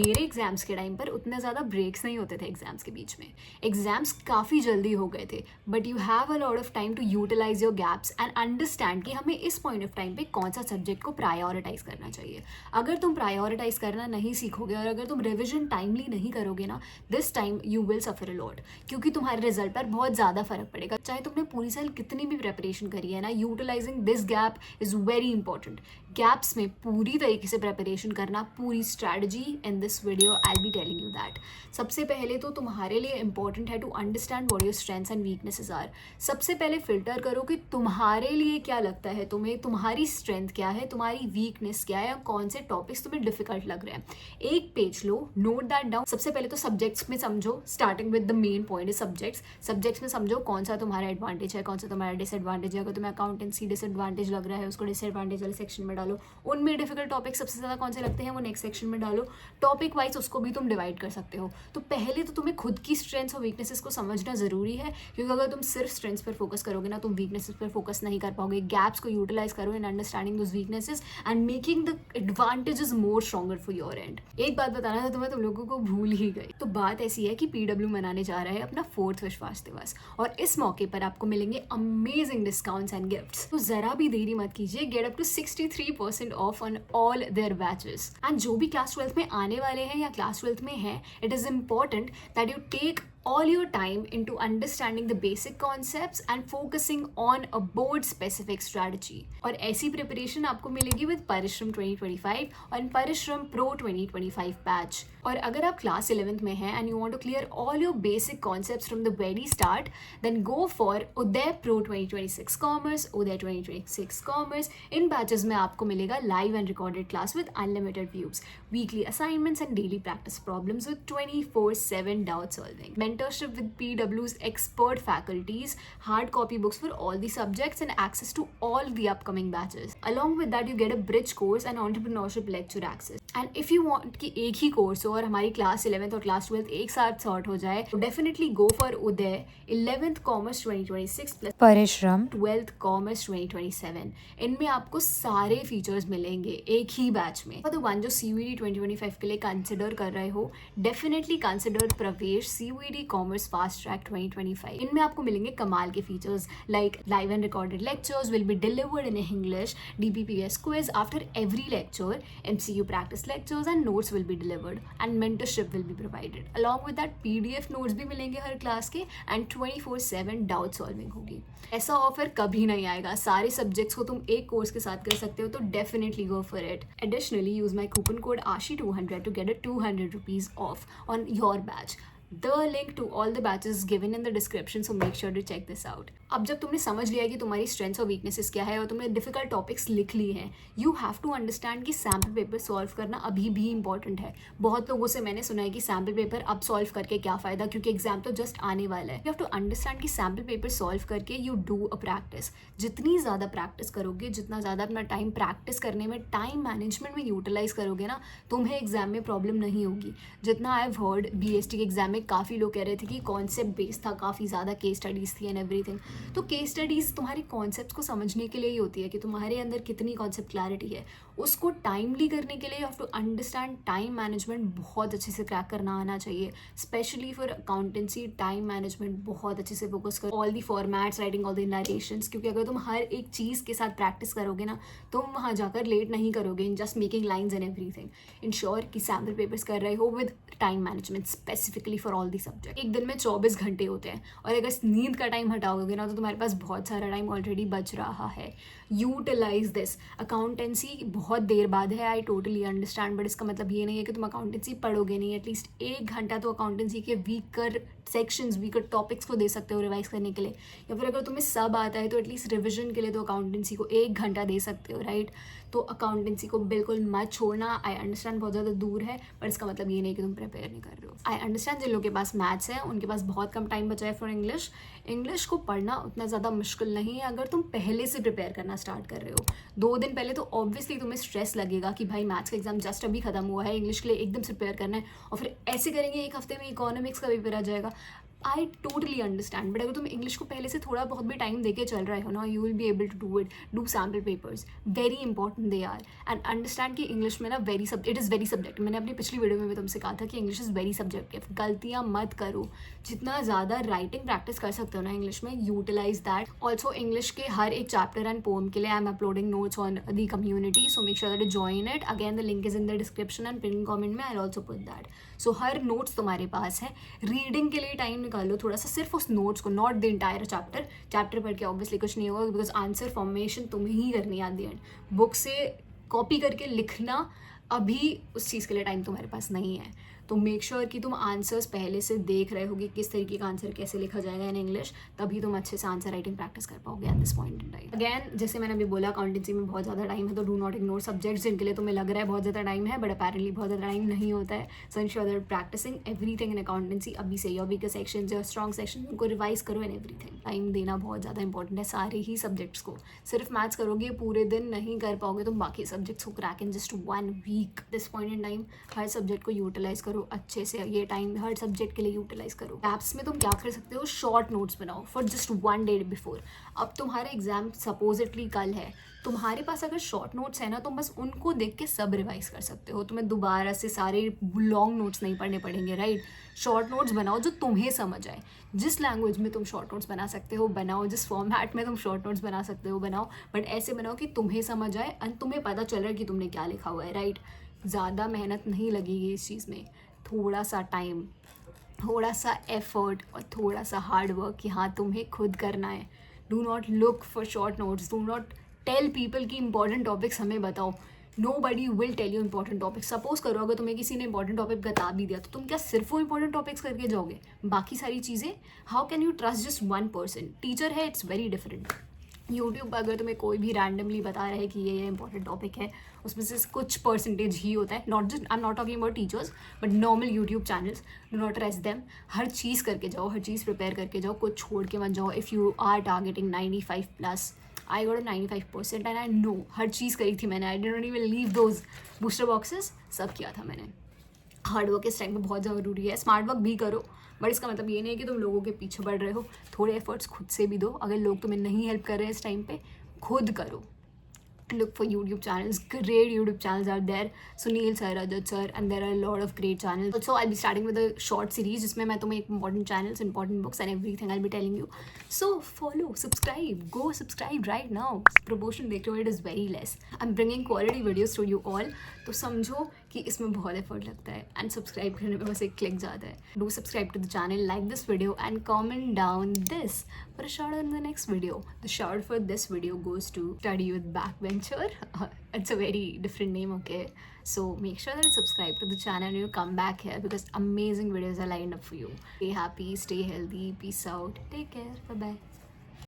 मेरे एग्जाम्स के टाइम पर उतने ज़्यादा ब्रेक्स नहीं होते थे एग्जाम्स के बीच में। एग्जाम्स काफ़ी जल्दी हो गए थे, but you have a lot of time to utilize your gaps and understand कि हमें इस पॉइंट ऑफ टाइम पे कौन सा सब्जेक्ट को प्रायोरिटाइज करना चाहिए। अगर तुम प्रायोरिटाइज करना नहीं सीखोगे और अगर तुम रिविजन टाइमली नहीं करोगे ना, this time you will suffer a lot, क्योंकि तुम्हारे रिजल्ट पर बहुत ज़्यादा फर्क पड़ेगा। चाहे तुमने पूरी साल कितनी भी प्रेपरेशन करी है ना, utilizing this gap is very important. Gaps में पूरी तरीके से प्रेपरेशन करना, पूरी strategy in this video I will be telling you that. सबसे पहले तो तुम्हारे लिए इंपॉर्टेंट है to understand what your strengths and weaknesses are. सबसे पहले फिल्टर करो कि तुम्हारे लिए क्या लगता है, तुम्हें तुम्हारी स्ट्रेंथ क्या है, तुम्हारी वीकनेस क्या है, या कौन से टॉपिक्स तुम्हें डिफिकल्ट लग रहे हैं। एक page low, note that down. सबसे पहले तो सब्जेक्ट्स में समझो, starting with the main point is subjects. Subjects में समझो कौन सा तुम्हारा एडवांटेज है, कौन सा तुम्हारा डिसएडवांटेज है। अगर तुम्हें अकाउंटेंसी डिसएडवांटेज लग रहा है, उसको डिसएडवांटेज वाले सेक्शन में डालो। उनमें डिफिकल्ट टॉपिक सबसे ज़्यादा कौन से लगते हैं, वो नेक्स्ट सेक्शन में डालो। टॉपिक वाइज उसको भी तुम डिवाइड कर सकते हो। तो पहले तो तुम्हें खुद की स्ट्रेंथ्स और वीकनेसेस को समझना ज़रूरी है, क्योंकि अगर तुम सिर्फ स्ट्रेंथ्स पर फोकस करोगे ना, तुम वीकनेसेस पर फोकस नहीं कर पाओगे। गैप्स को यूटिलाइज करो in understanding those weaknesses and making the advantages more stronger for your and. एक बात बताना था तुम्हें, तुम लोगों को भूल ही गई। तो बात ऐसी है कि PW मनाने जा रहा है अपना 4th विश्वास दिवस, और इस मौके पर आपको मिलेंगे अमेजिंग डिस्काउंट्स एंड गिफ्ट्स। तो जरा भी देरी मत कीजिए, get up to 63% off on all their batches. And जो भी क्लास 12th में आने वाले हैं या क्लास 12th में हैं, it is important that you take all your time into understanding the basic concepts and focusing on a board specific strategy। और ऐसी प्रिपरेशन आपको मिलेगी विद परिश्रम 2025 और परिश्रम प्रो 2025 बैच। और अगर आप क्लास 11th में हैं and you want to clear all your basic concepts from the very start, then go for Uday pro 2026 commerce, Uday 2026 commerce. इन बैचेस में आपको मिलेगा live and recorded class with unlimited views, weekly assignments and daily practice problems with 24/7 doubt solving, mentorship with PW's expert faculties, hard copy books for all the subjects and access to all the upcoming batches. Along with that you get a bridge course and entrepreneurship lecture access. And if you want कि एक ही course हो और हमारी class 11th और class 12th एक साथ sort हो जाए, तो definitely go for Uday 11th commerce 2026 plus परिश्रम 12th कॉमर्स 2027। इनमें आपको सारे फीचर्स मिलेंगे एक ही बैच में। तो वन जो CUET 2025 के लिए कंसिडर कर रहे हो, डेफिनेटली कंसिडर प्रवेश CUET कॉमर्स फास्ट ट्रैक 2025। इनमें आपको मिलेंगे कमाल के features like live and recorded lectures will be delivered in English, DPPS quiz after every lecture, MCQ practice lectures and notes will be delivered and mentorship will be provided. Along with that PDF notes भी मिलेंगे हर class के and 24/7 doubt solving होगी। ऐसा offer कभी नहीं आएगा। सारे subjects को तुम एक कोर्स के साथ कर सकते हो, तो definitely go for it. Additionally use my coupon code ASHI200 to get a 200 rupees off on your batch. The link to all the batches is given in the description, so make sure to check this out. अब जब तुमने समझ लिया कि तुम्हारी strengths और weaknesses क्या है और तुमने डिफिकल्ट टॉपिक्स लिख ली हैं, यू हैव टू अंडरस्टैंड कि सैम्पल पेपर सॉल्व करना अभी भी इंपॉर्टेंट है। बहुत लोगों से मैंने सुना है कि सैम्पल पेपर अब सॉल्व करके क्या फ़ायदा, क्योंकि एग्जाम तो जस्ट आने वाला है। यू हैव टू अंडरस्टैंड कि सैम्पल पेपर सॉल्व करके यू डू अ प्रैक्टिस। जितनी ज़्यादा प्रैक्टिस करोगे, जितना ज़्यादा अपना टाइम प्रैक्टिस करने में, टाइम मैनेजमेंट में यूटिलाइज करोगे ना, तुम्हें एग्जाम में प्रॉब्लम नहीं होगी। जितना आई हैव हर्ड, BST के एग्जाम में काफ़ी लोग कह रहे थे कि कॉन्सेप्ट बेस्ड था, काफ़ी ज़्यादा केस स्टडीज़ थी एंड एवरीथिंग। तो केस स्टडीज़ तुम्हारे कॉन्सेप्ट्स को समझने के लिए ही होती है कि तुम्हारे अंदर कितनी कॉन्सेप्ट क्लैरिटी है। उसको टाइमली करने के लिए you have to understand time management बहुत अच्छे से क्रैक करना आना चाहिए। Specially for accountancy, time management बहुत अच्छे से फोकस करो। All the formats, writing all the narrations, क्योंकि अगर तुम हर एक चीज़ के साथ प्रैक्टिस करोगे ना, तुम वहाँ जाकर लेट नहीं करोगे in just making lines and everything. Ensure कि सैम्पल पेपर्स कर रहे हो with time management specifically for all the subject. एक दिन में 24 घंटे होते हैं, और अगर नींद का टाइम हटाओगे ना, तो तुम्हारे पास बहुत सारा टाइम ऑलरेडी बच रहा है। Utilise this. अकाउंटेंसी बहुत देर बाद है, आई टोटली अंडरस्टैंड, बट इसका मतलब ये नहीं है कि तुम अकाउंटेंसी पढ़ोगे नहीं। एटलीस्ट 1 घंटा तो अकाउंटेंसी के वीकर सेक्शंस, वीकर टॉपिक्स को दे सकते हो रिवाइज करने के लिए, या फिर अगर तुम्हें सब आता है तो एटलीस्ट रिविजन के लिए तो अकाउंटेंसी को 1 घंटा दे सकते हो, राइट। तो अकाउंटेंसी को बिल्कुल मत छोड़ना। आई अंडरस्टैंड बहुत ज़्यादा दूर है, पर इसका मतलब ये नहीं कि तुम प्रिपेयर नहीं कर रहे हो। आई अंडरस्टैंड जिन लोगों के पास मैथ्स है उनके पास बहुत कम टाइम बचा है फॉर इंग्लिश। इंग्लिश को पढ़ना उतना ज़्यादा मुश्किल नहीं है अगर तुम पहले से प्रिपेयर करना स्टार्ट कर रहे हो। 2 दिन पहले तो ऑब्वियसली तुम्हें स्ट्रेस लगेगा कि भाई मैथ्स का एग्जाम जस्ट अभी खत्म हुआ है, इंग्लिश के लिए एकदम से प्रिपेयर करना है, और फिर ऐसे करेंगे 1 हफ्ते में इकोनॉमिक्स का पेपर आ जाएगा। आई टोटली अंडरस्टैंड, बट अगर तुम इंग्लिश को पहले से थोड़ा बहुत भी टाइम देके चल रहे हो ना, you will be able to do it. Do sample papers, very important they are. And understand कि इंग्लिश में ना इट इज़ वेरी सब्जेक्टिव. मैंने अपनी पिछली वीडियो में भी तुमसे कहा था कि इंग्लिश इज़ वेरी सब्जेक्टिव. गलतियाँ मत करो. जितना ज़्यादा राइटिंग प्रैक्टिस कर सकते हो ना इंग्लिश में, यूटिलाइज दैट. ऑल्सो इंग्लिश के हर एक चैप्टर एंड पोम के लिए I am uploading notes on the community, so make sure that you join it. Again the link is in the description and pin comment में I also put that. So हर notes तुम्हारे पास है. Reading के लिए time निकालो थोड़ा सा, सिर्फ उस नोट्स को, नॉट द इंटायर चैप्टर पढ़ के ऑब्वियसली कुछ नहीं होगा, बिकॉज आंसर फॉर्मेशन तुम्हें ही करनी है एट द एंड. बुक से कॉपी करके लिखना अभी उस चीज़ के लिए टाइम तुम्हारे पास नहीं है. तो मेक श्योर कि तुम आंसर्स पहले से देख रहे हो कि किस तरीके का आंसर कैसे लिखा जाएगा इन इंग्लिश, तभी तुम अच्छे से आंसर राइटिंग प्रैक्टिस कर पाओगे at this point in time. Again जैसे मैंने अभी बोला, अकाउंटेंसी में बहुत ज़्यादा टाइम है, तो डू नॉट इग्नोर सब्जेक्ट्स जिनके लिए तुम्हें लग रहा है बहुत ज़्यादा टाइम है, बट अपेरेंटली बहुत ज़्यादा टाइम नहीं होता है. So ensure that practicing everything in accountancy अभी से. Your weaker section, your strong section, उनको रिवाइज करो एंड एवरीथिंग. टाइम देना बहुत ज़्यादा इंपॉर्टेंट है सारे ही सब्जेक्ट्स को. सिर्फ मैथ्स करोगे पूरे दिन नहीं कर पाओगे तुम बाकी सब्जेक्ट्स को crack in just 1 week. This point in time हर सब्जेक्ट को यूटिलाइज करो अच्छे से. ये टाइम हर सब्जेक्ट के लिए यूटिलाइज करो. गैप्स में तुम क्या कर सकते हो, शॉर्ट नोट्स बनाओ फॉर जस्ट 1 डे बिफोर. अब तुम्हारा एग्जाम सपोजिटली कल है, तुम्हारे पास अगर शॉर्ट नोट्स है ना, तुम बस उनको देख के सब रिवाइज कर सकते हो. तुम्हें दोबारा से सारे लॉन्ग नोट्स नहीं पढ़ने पड़ेंगे, राइट. शॉर्ट नोट्स बनाओ जो तुम्हें समझ आए. जिस लैंग्वेज में तुम शॉर्ट नोट्स बना सकते हो बनाओ, जिस फॉर्मेट में तुम शॉर्ट नोट्स बना सकते हो बनाओ, बट ऐसे बनाओ कि तुम्हें समझ आए एंड तुम्हें पता चल रहा है कि तुमने क्या लिखा हुआ है, राइट. ज़्यादा मेहनत नहीं लगेगी इस चीज़ में. थोड़ा सा टाइम, थोड़ा सा एफर्ट और थोड़ा सा हार्ड वर्क यहाँ तुम्हें खुद करना है. Do not look for short notes. Do not tell people कि इंपॉर्टेंट टॉपिक्स हमें बताओ. Nobody will tell you important topics. Suppose करो अगर तुम्हें किसी ने इंपॉर्टेंट टॉपिक बता भी दिया, तो तुम क्या सिर्फ वो इंपॉर्टेंट टॉपिक्स करके जाओगे, बाकी सारी चीज़ें? How can you trust just 1 person? Teacher है, इट्स वेरी डिफरेंट. यूट्यूब अगर तुम्हें कोई भी रैंडमली बता रहा है कि ये इंपॉर्टेंट टॉपिक है, उसमें से कुछ परसेंटेज ही होता है. Not just, I am not talking about teachers, but normal YouTube channels. Do not trust them. हर चीज़ करके जाओ, हर चीज़ प्रिपेयर करके जाओ, कुछ छोड़ के मत जाओ. If you are targeting 95+, I got 95% and I know. हर चीज़ करी थी मैंने. I didn't even leave those booster boxes. सब किया था मैंने. हार्ड वर्क इस टाइम में बहुत ज़रूरी है. स्मार्ट वर्क भी करो, बट इसका मतलब ये नहीं है कि तुम लोगों के पीछे बढ़ रहे हो. थोड़े एफर्ट्स खुद से भी दो. अगर लोग तुम्हें नहीं हेल्प कर रहे हैं इस टाइम पे, खुद करो. Look for YouTube channels. Great YouTube channels are there. Sunil sir, Rajat sir, and there are a lot of great channels. Also, I'll be starting with a short series जिसमें मैं तुम्हें important channels, important books and everything I'll be telling you. So follow, subscribe, go subscribe right now. Proportion देख रहे हो, it is very less. I'm bringing quality videos to you all. तो समझो कि इसमें बहुत एफर्ट लगता है एंड सब्सक्राइब करने में बस एक क्लिक ज़्यादा है. Do subscribe to the channel, like this video and comment down this for a shout out in the next video. The shout out for this video goes to Study with Backbencher. It's a very different name, okay? So make sure that you subscribe to the channel and you come back here because amazing videos are lined up for you. Stay happy, stay healthy, peace out, take care, bye bye.